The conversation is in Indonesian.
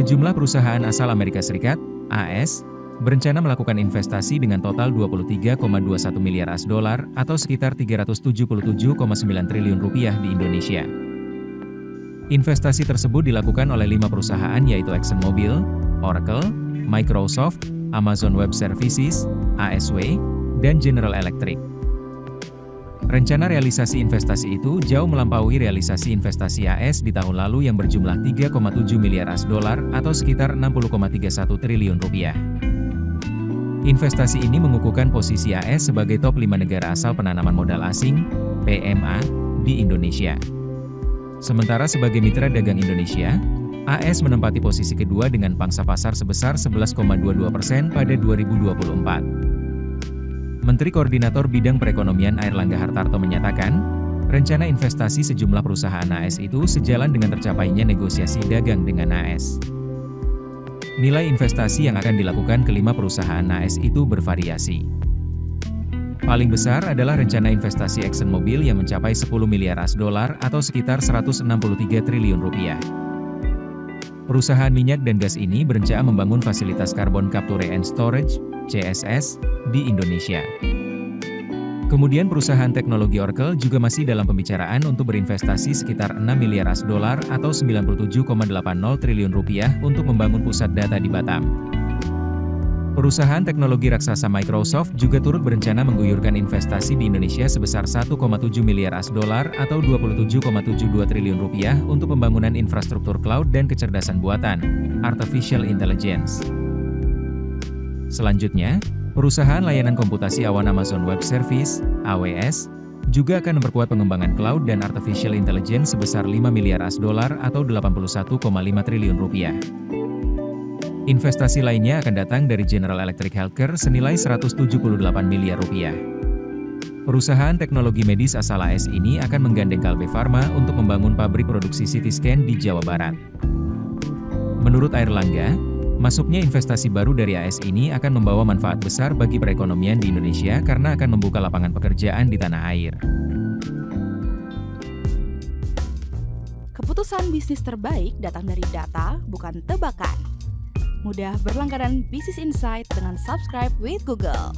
Sejumlah perusahaan asal Amerika Serikat, AS, berencana melakukan investasi dengan total 23,21 miliar AS dolar atau sekitar 377,9 triliun rupiah di Indonesia. Investasi tersebut dilakukan oleh 5 perusahaan yaitu ExxonMobil, Oracle, Microsoft, Amazon Web Services, ASW, dan General Electric. Rencana realisasi investasi itu jauh melampaui realisasi investasi AS di tahun lalu yang berjumlah 3,7 miliar AS dolar atau sekitar 60,31 triliun rupiah. Investasi ini mengukuhkan posisi AS sebagai top 5 negara asal penanaman modal asing, PMA, di Indonesia. Sementara sebagai mitra dagang Indonesia, AS menempati posisi kedua dengan pangsa pasar sebesar 11,22% pada 2024. Menteri Koordinator Bidang Perekonomian Airlangga Hartarto menyatakan, rencana investasi sejumlah perusahaan AS itu sejalan dengan tercapainya negosiasi dagang dengan AS. Nilai investasi yang akan dilakukan kelima perusahaan AS itu bervariasi. Paling besar adalah rencana investasi ExxonMobil yang mencapai 10 miliar AS dolar atau sekitar 163 triliun rupiah. Perusahaan minyak dan gas ini berencana membangun fasilitas Carbon Capture and Storage, CSS, di Indonesia. Kemudian perusahaan teknologi Oracle juga masih dalam pembicaraan untuk berinvestasi sekitar 6 miliar AS dolar atau 97,80 triliun rupiah untuk membangun pusat data di Batam. Perusahaan teknologi raksasa Microsoft juga turut berencana mengguyurkan investasi di Indonesia sebesar 1,7 miliar AS dolar atau 27,72 triliun rupiah untuk pembangunan infrastruktur cloud dan kecerdasan buatan, Artificial Intelligence. Selanjutnya, perusahaan layanan komputasi awan Amazon Web Service, AWS, juga akan memperkuat pengembangan cloud dan artificial intelligence sebesar 5 miliar AS dolar atau 81,5 triliun rupiah. Investasi lainnya akan datang dari General Electric Healthcare senilai 178 miliar rupiah. Perusahaan teknologi medis asal AS ini akan menggandeng Kalbe Pharma untuk membangun pabrik produksi CT scan di Jawa Barat. Menurut Airlangga, masuknya investasi baru dari AS ini akan membawa manfaat besar bagi perekonomian di Indonesia karena akan membuka lapangan pekerjaan di tanah air. Keputusan bisnis terbaik datang dari data, bukan tebakan. Mudah berlangganan Business Insight dengan subscribe with Google.